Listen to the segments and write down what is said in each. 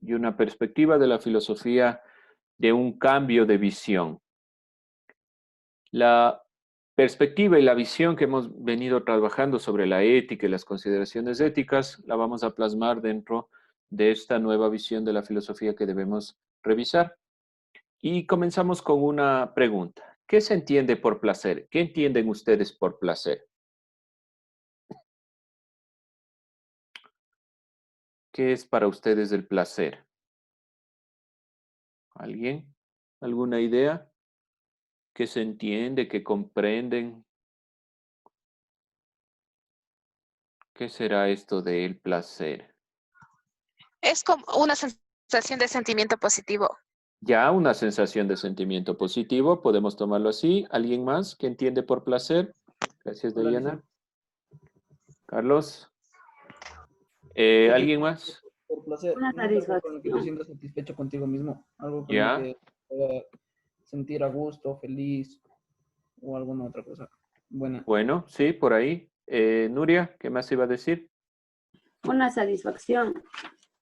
y una perspectiva de la filosofía de un cambio de visión. La perspectiva y la visión que hemos venido trabajando sobre la ética y las consideraciones éticas la vamos a plasmar dentro de esta nueva visión de la filosofía que debemos revisar. Y comenzamos con una pregunta. ¿Qué se entiende por placer? ¿Qué entienden ustedes por placer? ¿Qué es para ustedes el placer? ¿Alguien? ¿Alguna idea? ¿Qué se entiende? ¿Qué comprenden? ¿Qué será esto del placer? Es como una sensación de sentimiento positivo. Ya una sensación de sentimiento positivo, podemos tomarlo así. ¿Alguien más que entiende por placer? Gracias, Hola, Dayana. dice, Carlos. ¿qué te ¿Alguien más? por placer? Una No es algo con lo que te satisfacción. sientas satisfecho contigo mismo, algo con lo Ya. que te pueda sentir a gusto, feliz o alguna otra cosa buena. Bueno, sí, por ahí. Nuria, ¿qué más iba a decir? Una satisfacción.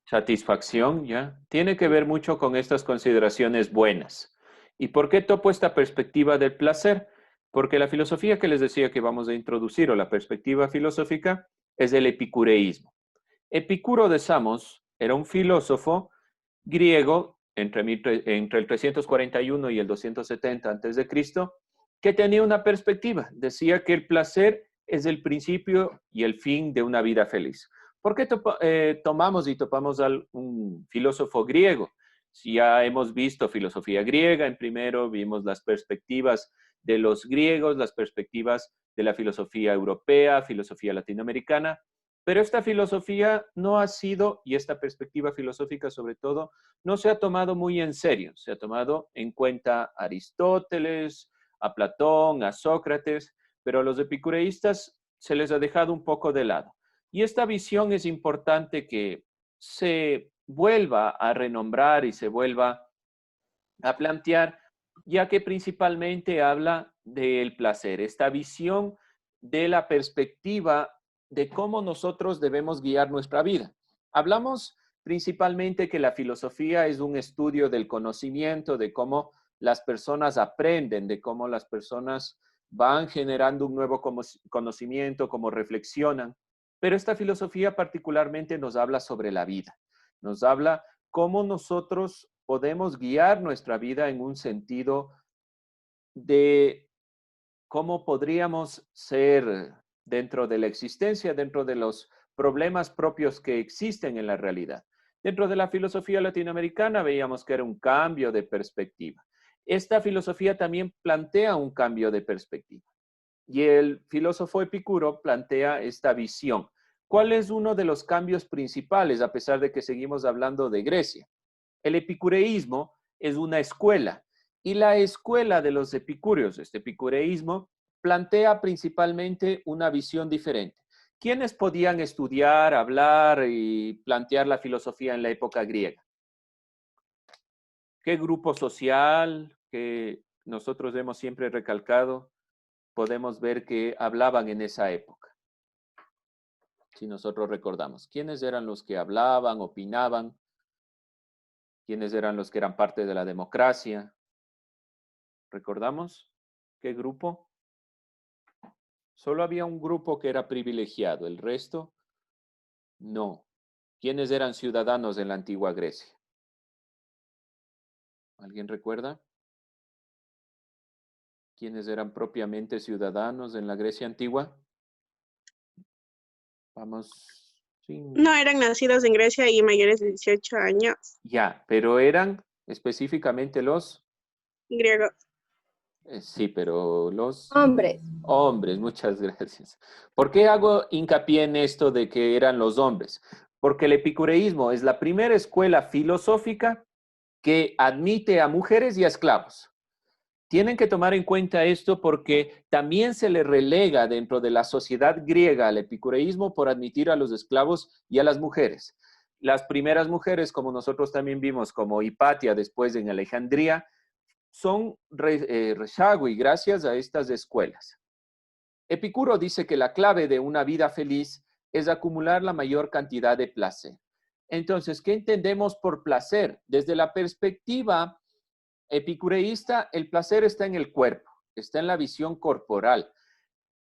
Satisfacción, ya. Tiene que ver mucho con estas consideraciones buenas. ¿Y por qué topo esta perspectiva del placer? Porque la filosofía que les decía que vamos a introducir, o la perspectiva filosófica, es el epicureísmo. Epicuro de Samos era un filósofo griego entre el 341 y el 270 a.C., que tenía una perspectiva. Decía que el placer es el principio y el fin de una vida feliz. ¿Por qué tomamos y topamos a un filósofo griego? Si ya hemos visto filosofía griega, en primero vimos las perspectivas de los griegos, las perspectivas de la filosofía europea, filosofía latinoamericana, pero esta filosofía no ha sido, y esta perspectiva filosófica sobre todo, no se ha tomado muy en serio. Se ha tomado en cuenta a Aristóteles, a Platón, a Sócrates, pero a los epicureístas se les ha dejado un poco de lado. Y esta visión es importante que se vuelva a renombrar y se vuelva a plantear, ya que principalmente habla del placer, esta visión de la perspectiva de cómo nosotros debemos guiar nuestra vida. Hablamos principalmente que la filosofía es un estudio del conocimiento, de cómo las personas aprenden, de cómo las personas van generando un nuevo conocimiento, cómo reflexionan. Pero esta filosofía particularmente nos habla sobre la vida, nos habla cómo nosotros podemos guiar nuestra vida en un sentido de cómo podríamos ser dentro de la existencia, dentro de los problemas propios que existen en la realidad. Dentro de la filosofía latinoamericana veíamos que era un cambio de perspectiva. Esta filosofía también plantea un cambio de perspectiva. Y el filósofo Epicuro plantea esta visión. ¿Cuál es uno de los cambios principales, a pesar de que seguimos hablando de Grecia? El epicureísmo es una escuela y la escuela de los epicúreos, este epicureísmo, plantea principalmente una visión diferente. ¿Quiénes podían estudiar, hablar y plantear la filosofía en la época griega? ¿Qué grupo social que nosotros hemos siempre recalcado podemos ver que hablaban en esa época? Si nosotros recordamos, ¿quiénes eran los que hablaban, opinaban? ¿Quiénes eran los que eran parte de la democracia? ¿Recordamos qué grupo? Solo había un grupo que era privilegiado, el resto no. ¿Quiénes eran ciudadanos en la antigua Grecia? ¿Alguien recuerda? ¿Quiénes eran propiamente ciudadanos en la Grecia antigua? Vamos. No eran nacidos en Grecia y mayores de 18 años. Ya, pero eran específicamente los Griegos. sí, pero los Hombres. hombres, muchas gracias. ¿Por qué hago hincapié en esto de que eran los hombres? Porque el epicureísmo es la primera escuela filosófica que admite a mujeres y a esclavos. Tienen que tomar en cuenta esto porque también se le relega dentro de la sociedad griega al epicureísmo por admitir a los esclavos y a las mujeres. Las primeras mujeres, como nosotros también vimos, como Hipatia después en Alejandría, son rezagui gracias a estas escuelas. Epicuro dice que la clave de una vida feliz es acumular la mayor cantidad de placer. Entonces, ¿qué entendemos por placer? Desde la perspectiva epicureísta, el placer está en el cuerpo, está en la visión corporal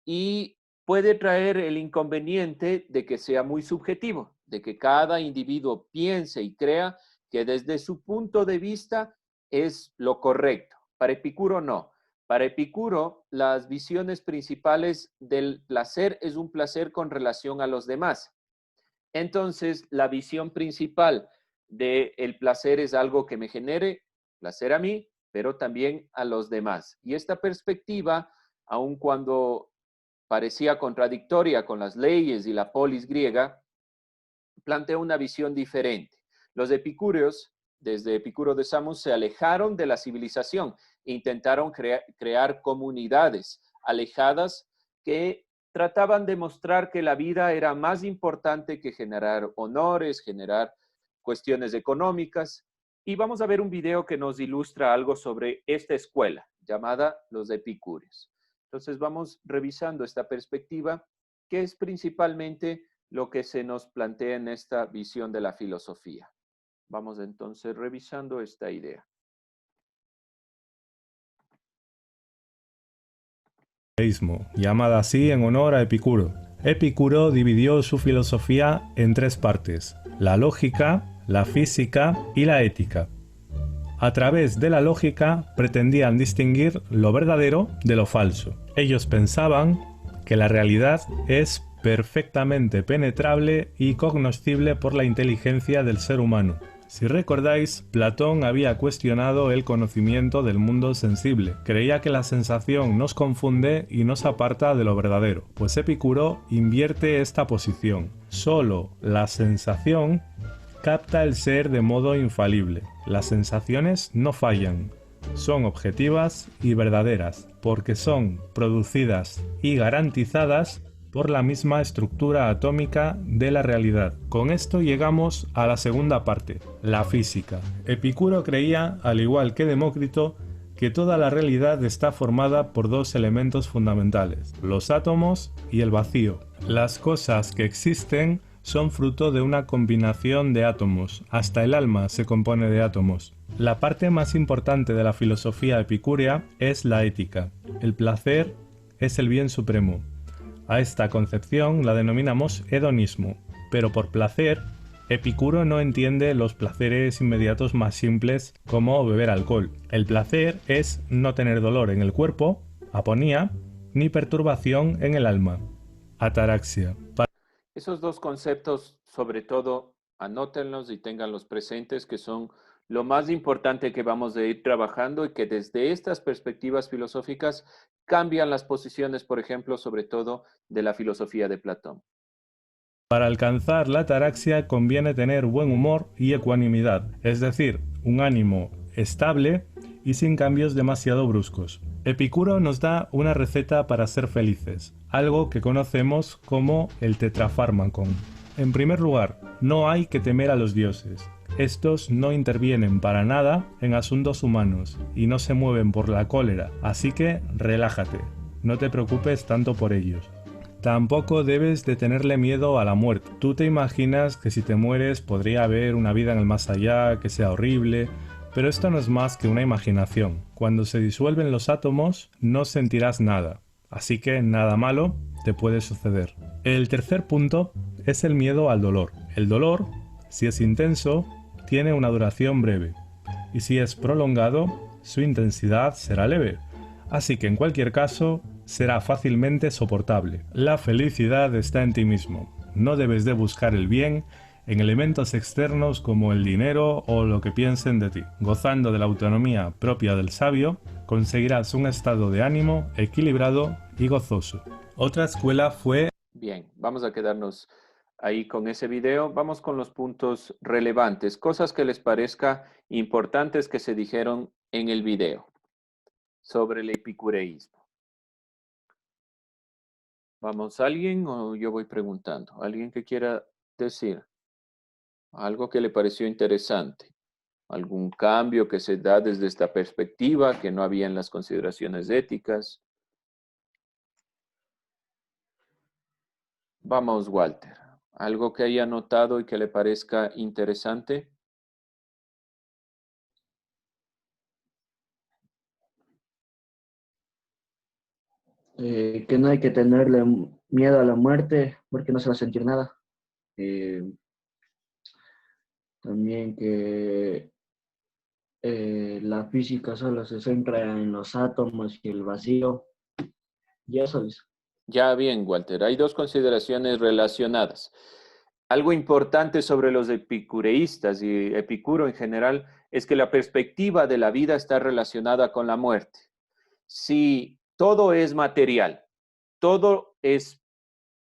y puede traer el inconveniente de que sea muy subjetivo, de que cada individuo piense y crea que desde su punto de vista es lo correcto. Para Epicuro no. Para Epicuro, las visiones principales del placer es un placer con relación a los demás. Entonces, la visión principal del placer es algo que me genere placer a mí, pero también a los demás. Y esta perspectiva, aun cuando parecía contradictoria con las leyes y la polis griega, plantea una visión diferente. Los epicúreos, desde Epicuro de Samos, se alejaron de la civilización e intentaron crear comunidades alejadas que trataban de mostrar que la vida era más importante que generar honores, generar cuestiones económicas. Y vamos a ver un video que nos ilustra algo sobre esta escuela llamada los epicúreos. Entonces vamos revisando esta perspectiva, que es principalmente lo que se nos plantea en esta visión de la filosofía. Vamos entonces revisando esta idea. Llamada así en honor a Epicuro. Epicuro dividió su filosofía en tres partes: la lógica, la física y la ética. A través de la lógica pretendían distinguir lo verdadero de lo falso. Ellos pensaban que la realidad es perfectamente penetrable y cognoscible por la inteligencia del ser humano. Si recordáis, Platón había cuestionado el conocimiento del mundo sensible. Creía que la sensación nos confunde y nos aparta de lo verdadero. Pues Epicuro invierte esta posición. Solo la sensación capta el ser de modo infalible. Las sensaciones no fallan. Son objetivas y verdaderas, porque son producidas y garantizadas por la misma estructura atómica de la realidad. Con esto llegamos a la segunda parte, la física. Epicuro creía, al igual que Demócrito, que toda la realidad está formada por dos elementos fundamentales, los átomos y el vacío. Las cosas que existen son fruto de una combinación de átomos, hasta el alma se compone de átomos. La parte más importante de la filosofía epicúrea es la ética. El placer es el bien supremo. A esta concepción la denominamos hedonismo, pero por placer, Epicuro no entiende los placeres inmediatos más simples como beber alcohol. El placer es no tener dolor en el cuerpo, aponía, ni perturbación en el alma, ataraxia. Esos dos conceptos, sobre todo, anótenlos y ténganlos presentes, que son lo más importante que vamos a ir trabajando y que desde estas perspectivas filosóficas cambian las posiciones, por ejemplo, sobre todo de la filosofía de Platón. Para alcanzar la ataraxia conviene tener buen humor y ecuanimidad, es decir, un ánimo estable y sin cambios demasiado bruscos. Epicuro nos da una receta para ser felices, algo que conocemos como el tetrafármacon. En primer lugar, no hay que temer a los dioses. Estos no intervienen para nada en asuntos humanos y no se mueven por la cólera, así que relájate, no te preocupes tanto por ellos. Tampoco debes de tenerle miedo a la muerte. Tú te imaginas que si te mueres podría haber una vida en el más allá, que sea horrible, pero esto no es más que una imaginación. Cuando se disuelven los átomos no sentirás nada, así que nada malo te puede suceder. El tercer punto es el miedo al dolor. El dolor, si es intenso, tiene una duración breve, y si es prolongado, su intensidad será leve, así que en cualquier caso será fácilmente soportable. La felicidad está en ti mismo. No debes de buscar el bien en elementos externos como el dinero o lo que piensen de ti. Gozando de la autonomía propia del sabio, conseguirás un estado de ánimo equilibrado y gozoso. Otra escuela fue... Bien, vamos a quedarnos ahí con ese video. Vamos con los puntos relevantes, cosas que les parezca importantes que se dijeron en el video sobre el epicureísmo. Vamos, ¿alguien o yo voy preguntando? ¿Alguien que quiera decir algo que le pareció interesante? ¿Algún cambio que se da desde esta perspectiva que no había en las consideraciones éticas? Vamos, Walter. ¿Algo que haya notado y que le parezca interesante? Que no hay que tenerle miedo a la muerte porque no se va a sentir nada. Eh, También que la física solo se centra en los átomos y el vacío. Y eso es. Ya bien, Walter, hay dos consideraciones relacionadas. Algo importante sobre los epicureístas y Epicuro en general es que la perspectiva de la vida está relacionada con la muerte. Si todo es material, todo es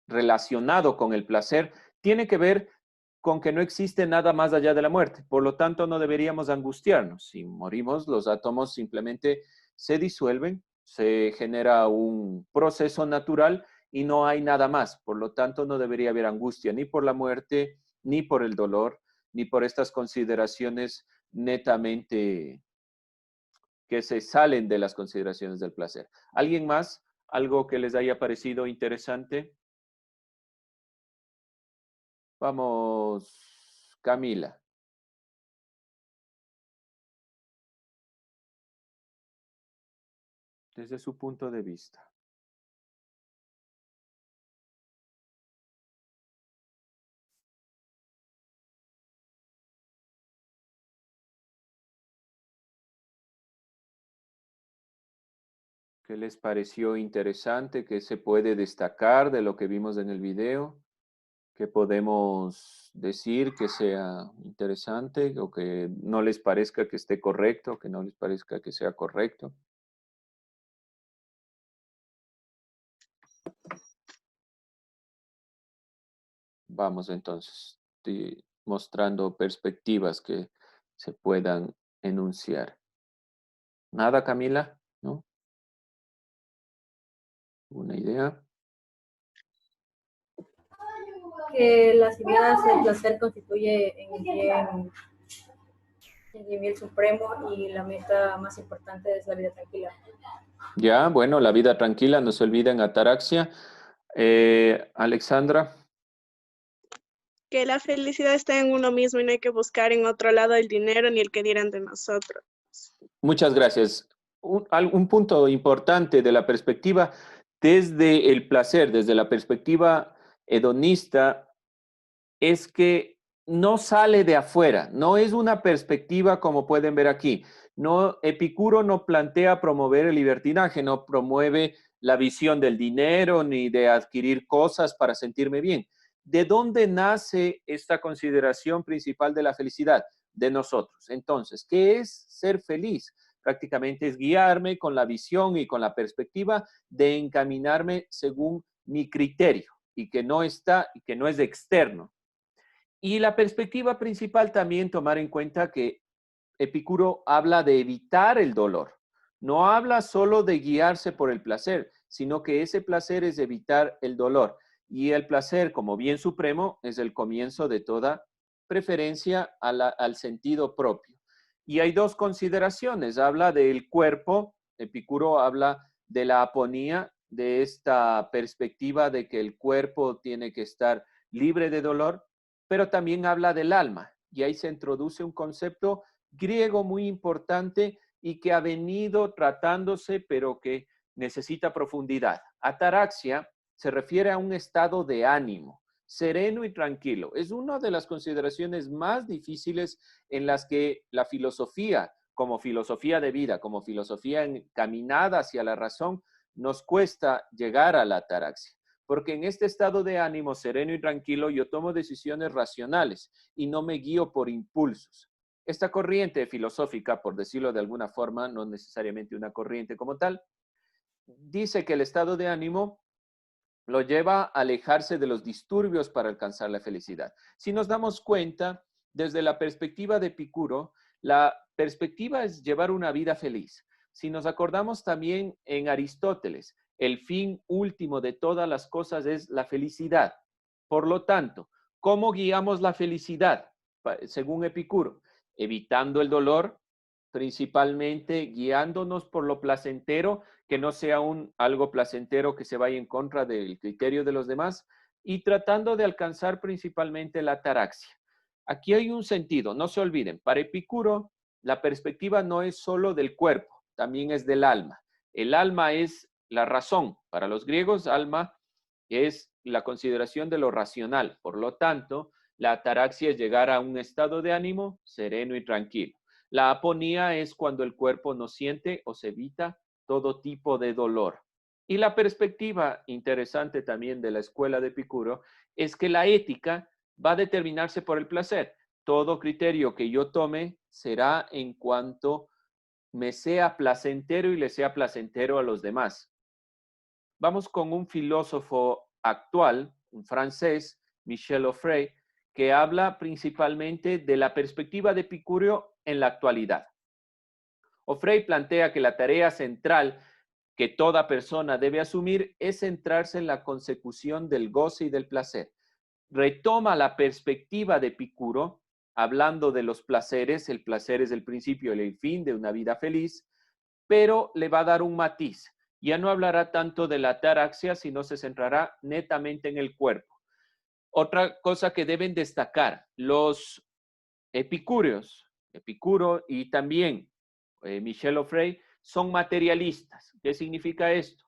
relacionado con el placer, tiene que ver con que no existe nada más allá de la muerte. Por lo tanto, no deberíamos angustiarnos. Si morimos, los átomos simplemente se disuelven, se genera un proceso natural y no hay nada más. Por lo tanto, no debería haber angustia ni por la muerte, ni por el dolor, ni por estas consideraciones netamente que se salen de las consideraciones del placer. ¿Alguien más? ¿Algo que les haya parecido interesante? Vamos, Camila. Desde su punto de vista. ¿Qué les pareció interesante? ¿Qué se puede destacar de lo que vimos en el video? ¿Qué podemos decir que sea interesante o que no les parezca que esté correcto, que no les parezca que sea correcto? Vamos entonces, mostrando perspectivas que se puedan enunciar. ¿Nada, Camila? ¿No? ¿Una idea? Que las ideas del placer constituye el bien supremo y la meta más importante es la vida tranquila. Ya, bueno, la vida tranquila, no se olviden ataraxia. Alexandra. Que la felicidad está en uno mismo y no hay que buscar en otro lado el dinero ni el que dirán de nosotros. Muchas gracias. Un punto importante de la perspectiva desde el placer, desde la perspectiva hedonista, es que no sale de afuera, no es una perspectiva como pueden ver aquí. No, Epicuro no plantea promover el libertinaje, no promueve la visión del dinero ni de adquirir cosas para sentirme bien. ¿De dónde nace esta consideración principal de la felicidad? De nosotros. Entonces, ¿qué es ser feliz? Prácticamente es guiarme con la visión y con la perspectiva de encaminarme según mi criterio y que no es externo. Y la perspectiva principal también tomar en cuenta que Epicuro habla de evitar el dolor. No habla solo de guiarse por el placer, sino que ese placer es evitar el dolor. Y el placer, como bien supremo, es el comienzo de toda preferencia al sentido propio. Y hay dos consideraciones. Habla del cuerpo. Epicuro habla de la aponía, de esta perspectiva de que el cuerpo tiene que estar libre de dolor, pero también habla del alma. Y ahí se introduce un concepto griego muy importante y que ha venido tratándose, pero que necesita profundidad. Ataraxia se refiere a un estado de ánimo, sereno y tranquilo. Es una de las consideraciones más difíciles en las que la filosofía, como filosofía de vida, como filosofía encaminada hacia la razón, nos cuesta llegar a la ataraxia. Porque en este estado de ánimo sereno y tranquilo yo tomo decisiones racionales y no me guío por impulsos. Esta corriente filosófica, por decirlo de alguna forma, no necesariamente una corriente como tal, dice que el estado de ánimo lo lleva a alejarse de los disturbios para alcanzar la felicidad. Si nos damos cuenta, desde la perspectiva de Epicuro, la perspectiva es llevar una vida feliz. Si nos acordamos también en Aristóteles, el fin último de todas las cosas es la felicidad. Por lo tanto, ¿cómo guiamos la felicidad? Según Epicuro, evitando el dolor, principalmente guiándonos por lo placentero, que no sea algo placentero que se vaya en contra del criterio de los demás, y tratando de alcanzar principalmente la ataraxia. Aquí hay un sentido, no se olviden, para Epicuro la perspectiva no es solo del cuerpo, también es del alma. El alma es la razón. Para los griegos, alma es la consideración de lo racional. Por lo tanto, la ataraxia es llegar a un estado de ánimo sereno y tranquilo. La aponía es cuando el cuerpo no siente o se evita todo tipo de dolor. Y la perspectiva interesante también de la escuela de Epicuro es que la ética va a determinarse por el placer. Todo criterio que yo tome será en cuanto me sea placentero y le sea placentero a los demás. Vamos con un filósofo actual, un francés, Michel Onfray, que habla principalmente de la perspectiva de Epicuro en la actualidad. Onfray plantea que la tarea central que toda persona debe asumir es centrarse en la consecución del goce y del placer. Retoma la perspectiva de Epicuro, hablando de los placeres. El placer es el principio y el fin de una vida feliz, pero le va a dar un matiz. Ya no hablará tanto de la ataraxia, sino se centrará netamente en el cuerpo. Otra cosa que deben destacar, los epicúreos, Epicuro y también Michel Onfray, son materialistas. ¿Qué significa esto?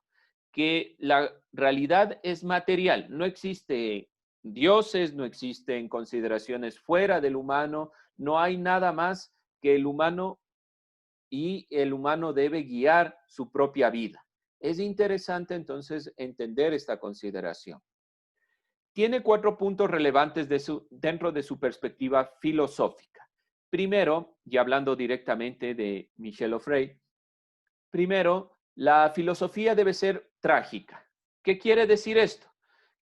Que la realidad es material, no existe dioses, no existen consideraciones fuera del humano, no hay nada más que el humano y el humano debe guiar su propia vida. Es interesante entonces entender esta consideración. Tiene 4 puntos relevantes dentro de su perspectiva filosófica. Primero, y hablando directamente de Michel Onfray, primero, la filosofía debe ser trágica. ¿Qué quiere decir esto?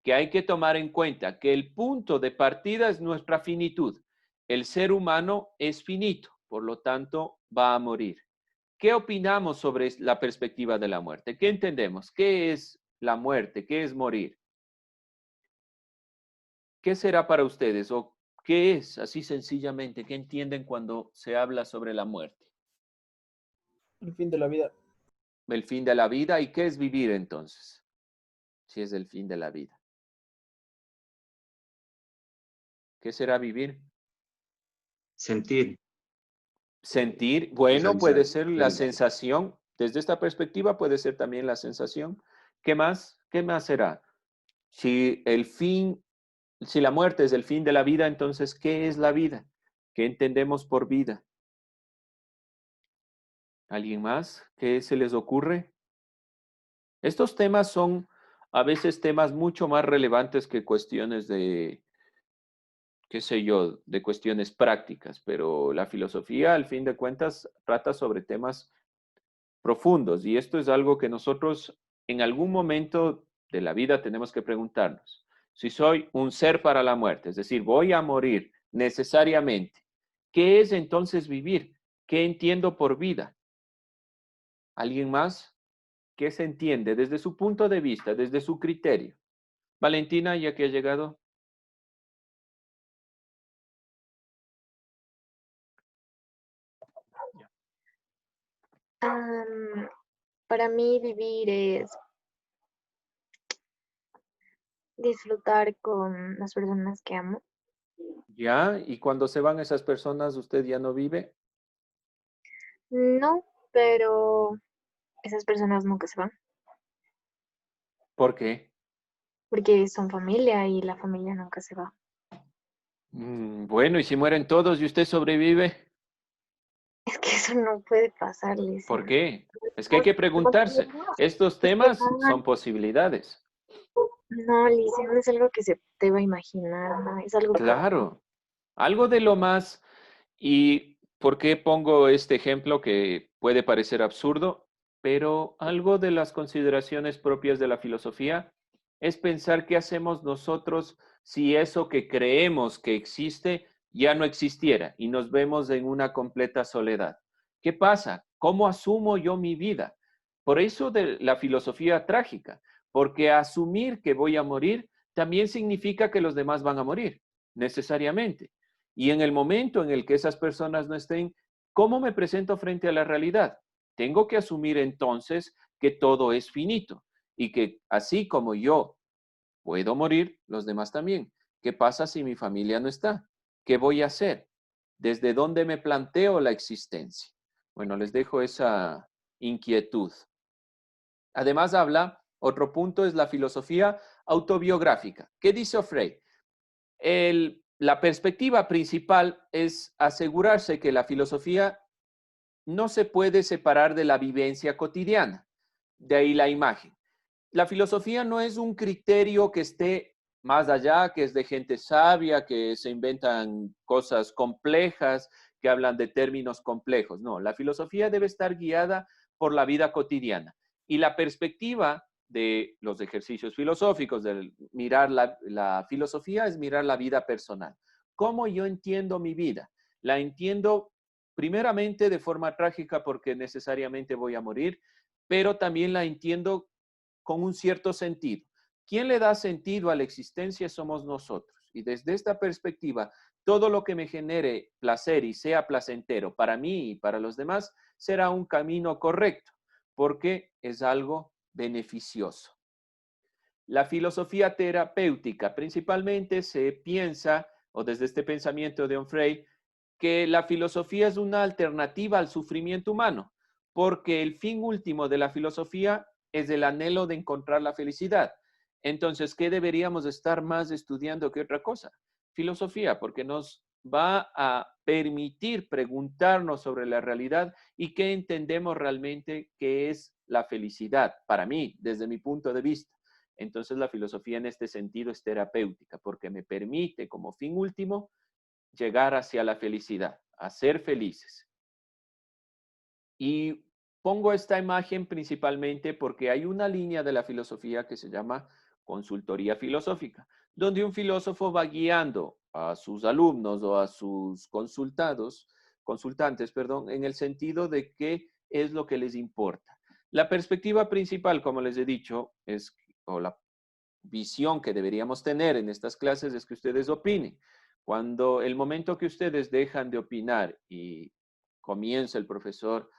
Que hay que tomar en cuenta que el punto de partida es nuestra finitud. El ser humano es finito, por lo tanto, va a morir. ¿Qué opinamos sobre la perspectiva de la muerte? ¿Qué entendemos? ¿Qué es la muerte? ¿Qué es morir? ¿Qué será para ustedes? ¿O qué es, así sencillamente, qué entienden cuando se habla sobre la muerte? El fin de la vida. El fin de la vida. ¿Y qué es vivir entonces? Si es el fin de la vida. ¿Qué será vivir? Sentir. Sentir, bueno, Sensación. puede ser la sensación. Desde esta perspectiva puede ser también la sensación. ¿Qué más? ¿Qué más será? Si la muerte es el fin de la vida, entonces, ¿qué es la vida? ¿Qué entendemos por vida? ¿Alguien más? ¿Qué se les ocurre? Estos temas son a veces temas mucho más relevantes que cuestiones de, qué sé yo, de cuestiones prácticas, pero la filosofía, al fin de cuentas, trata sobre temas profundos y esto es algo que nosotros en algún momento de la vida tenemos que preguntarnos. Si soy un ser para la muerte, es decir, voy a morir necesariamente, ¿qué es entonces vivir? ¿Qué entiendo por vida? ¿Alguien más? ¿Qué se entiende desde su punto de vista, desde su criterio? Valentina, ya que ha llegado. Para mí vivir es disfrutar con las personas que amo. ¿Ya? ¿Y cuando se van esas personas, usted ya no vive? No, pero esas personas nunca se van, ¿Por qué? porque son familia y la familia nunca se va. Bueno, ¿y si mueren todos y usted sobrevive? Es que eso no puede pasar, Liz. ¿Por qué? Es que hay que preguntarse. Estos temas son posibilidades. No, Liz, no es algo que se te va a imaginar, no, es algo que... Claro. Algo de lo más. ¿Y por qué pongo este ejemplo que puede parecer absurdo? Pero algo de las consideraciones propias de la filosofía es pensar qué hacemos nosotros si eso que creemos que existe ya no existiera y nos vemos en una completa soledad. ¿Qué pasa? ¿Cómo asumo yo mi vida? Por eso de la filosofía trágica, porque asumir que voy a morir también significa que los demás van a morir, necesariamente. Y en el momento en el que esas personas no estén, ¿cómo me presento frente a la realidad? Tengo que asumir entonces que todo es finito y que así como yo Puedo morir, los demás también. ¿Qué pasa si mi familia no está? ¿Qué voy a hacer? ¿Desde dónde me planteo la existencia? Bueno, les dejo esa inquietud. Además habla, otro punto es la filosofía autobiográfica. ¿Qué dice Frey? La perspectiva principal es asegurarse que la filosofía no se puede separar de la vivencia cotidiana. De ahí la imagen. La filosofía no es un criterio que esté más allá, que es de gente sabia, que se inventan cosas complejas, que hablan de términos complejos. No, la filosofía debe estar guiada por la vida cotidiana. Y la perspectiva de los ejercicios filosóficos, de mirar la filosofía, es mirar la vida personal. ¿Cómo yo entiendo mi vida? La entiendo primeramente de forma trágica porque necesariamente voy a morir, pero también la entiendo con un cierto sentido. ¿Quién le da sentido a la existencia? Somos nosotros. Y desde esta perspectiva, todo lo que me genere placer y sea placentero para mí y para los demás será un camino correcto, porque es algo beneficioso. La filosofía terapéutica principalmente se piensa, o desde este pensamiento de Onfray, que la filosofía es una alternativa al sufrimiento humano, porque el fin último de la filosofía es el anhelo de encontrar la felicidad. Entonces, ¿qué deberíamos estar más estudiando que otra cosa? Filosofía, porque nos va a permitir preguntarnos sobre la realidad y qué entendemos realmente que es la felicidad, para mí, desde mi punto de vista. Entonces, la filosofía en este sentido es terapéutica, porque me permite como fin último llegar hacia la felicidad, a ser felices. Y pongo esta imagen principalmente porque hay una línea de la filosofía que se llama consultoría filosófica, donde un filósofo va guiando a sus alumnos o a sus consultantes, en el sentido de qué es lo que les importa. La perspectiva principal, como les he dicho, o la visión que deberíamos tener en estas clases es que ustedes opinen. Cuando el momento que ustedes dejan de opinar y comienza el profesor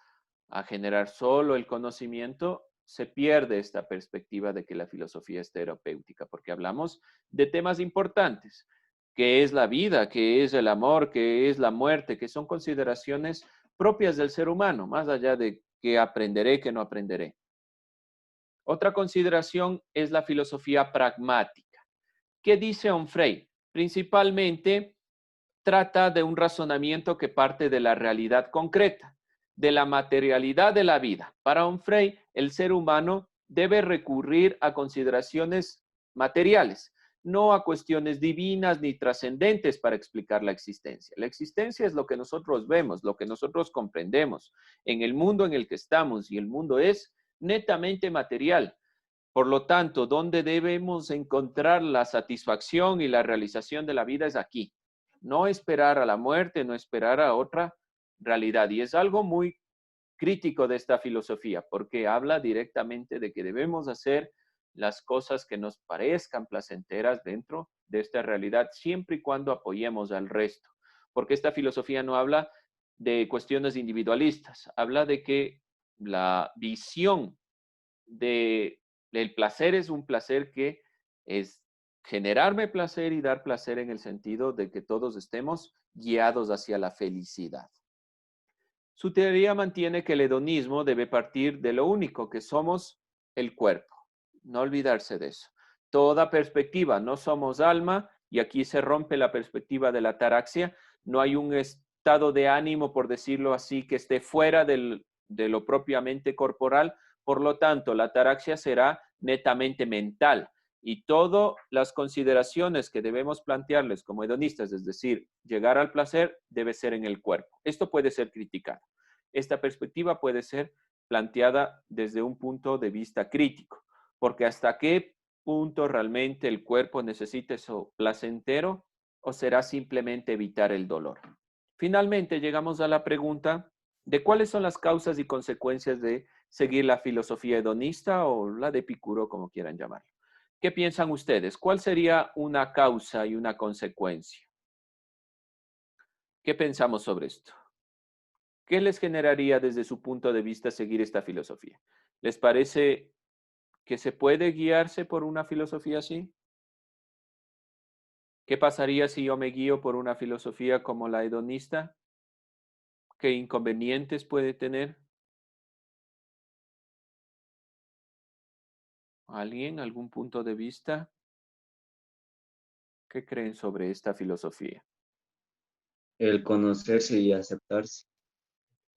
a generar solo el conocimiento, se pierde esta perspectiva de que la filosofía es terapéutica, porque hablamos de temas importantes, que es la vida, que es el amor, que es la muerte, que son consideraciones propias del ser humano, más allá de qué aprenderé, qué no aprenderé. Otra consideración es la filosofía pragmática. ¿Qué dice Onfray? Principalmente trata de un razonamiento que parte de la realidad concreta, de la materialidad de la vida. Para Onfray, el ser humano debe recurrir a consideraciones materiales, no a cuestiones divinas ni trascendentes para explicar la existencia. La existencia es lo que nosotros vemos, lo que nosotros comprendemos en el mundo en el que estamos, y el mundo es netamente material. Por lo tanto, donde debemos encontrar la satisfacción y la realización de la vida es aquí. No esperar a la muerte, no esperar a otra realidad. Y es algo muy crítico de esta filosofía, porque habla directamente de que debemos hacer las cosas que nos parezcan placenteras dentro de esta realidad, siempre y cuando apoyemos al resto. Porque esta filosofía no habla de cuestiones individualistas, habla de que la visión del placer es un placer que es generarme placer y dar placer en el sentido de que todos estemos guiados hacia la felicidad. Su teoría mantiene que el hedonismo debe partir de lo único, que somos el cuerpo. No olvidarse de eso. Toda perspectiva, no somos alma, y aquí se rompe la perspectiva de la ataraxia. No hay un estado de ánimo, por decirlo así, que esté fuera de lo propiamente corporal. Por lo tanto, la ataraxia será netamente mental. Y todas las consideraciones que debemos plantearles como hedonistas, es decir, llegar al placer, debe ser en el cuerpo. Esto puede ser criticado. Esta perspectiva puede ser planteada desde un punto de vista crítico, porque hasta qué punto realmente el cuerpo necesita eso placentero o será simplemente evitar el dolor. Finalmente, llegamos a la pregunta de cuáles son las causas y consecuencias de seguir la filosofía hedonista o la de Epicuro, como quieran llamarlo. ¿Qué piensan ustedes? ¿Cuál sería una causa y una consecuencia? ¿Qué pensamos sobre esto? ¿Qué les generaría desde su punto de vista seguir esta filosofía? ¿Les parece que se puede guiarse por una filosofía así? ¿Qué pasaría si yo me guío por una filosofía como la hedonista? ¿Qué inconvenientes puede tener? ¿Alguien? ¿Algún punto de vista? ¿Qué creen sobre esta filosofía? El conocerse y aceptarse.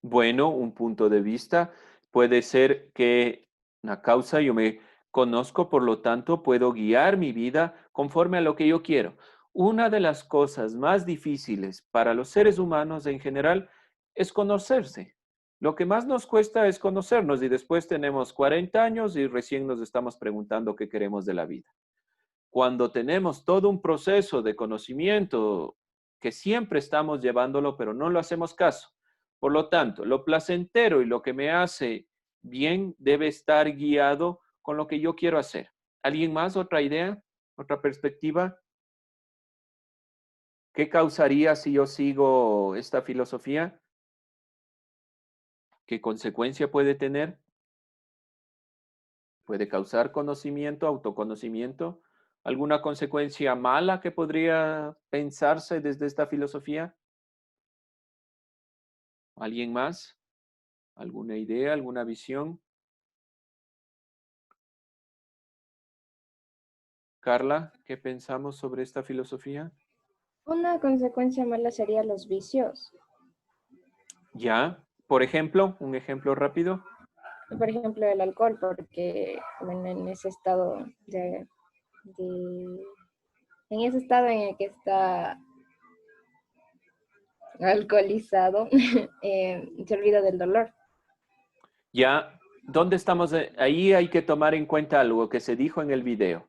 Bueno, un punto de vista puede ser que una causa yo me conozco, por lo tanto puedo guiar mi vida conforme a lo que yo quiero. Una de las cosas más difíciles para los seres humanos en general es conocerse. Lo que más nos cuesta es conocernos y después tenemos 40 años y recién nos estamos preguntando qué queremos de la vida. Cuando tenemos todo un proceso de conocimiento que siempre estamos llevándolo, pero no lo hacemos caso. Por lo tanto, lo placentero y lo que me hace bien debe estar guiado con lo que yo quiero hacer. ¿Alguien más? ¿Otra idea? ¿Otra perspectiva? ¿Qué causaría si yo sigo esta filosofía? ¿Qué consecuencia puede tener? ¿Puede causar conocimiento, autoconocimiento? ¿Alguna consecuencia mala que podría pensarse desde esta filosofía? ¿Alguien más? ¿Alguna idea, alguna visión? Carla, ¿qué pensamos sobre esta filosofía? Una consecuencia mala sería los vicios. Ya, por ejemplo, un ejemplo rápido. Por ejemplo, el alcohol, porque bueno, en ese estado en ese estado en el que está alcoholizado, se olvida del dolor. Ya, ¿dónde estamos? Ahí hay que tomar en cuenta algo que se dijo en el video.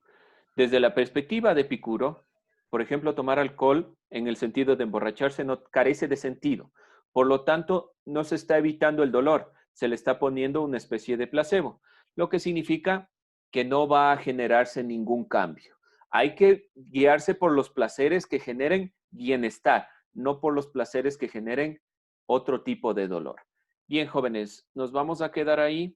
Desde la perspectiva de Epicuro, por ejemplo, tomar alcohol en el sentido de emborracharse no carece de sentido. Por lo tanto, no se está evitando el dolor, se le está poniendo una especie de placebo, lo que significa que no va a generarse ningún cambio. Hay que guiarse por los placeres que generen bienestar, no por los placeres que generen otro tipo de dolor. Bien, jóvenes, nos vamos a quedar ahí.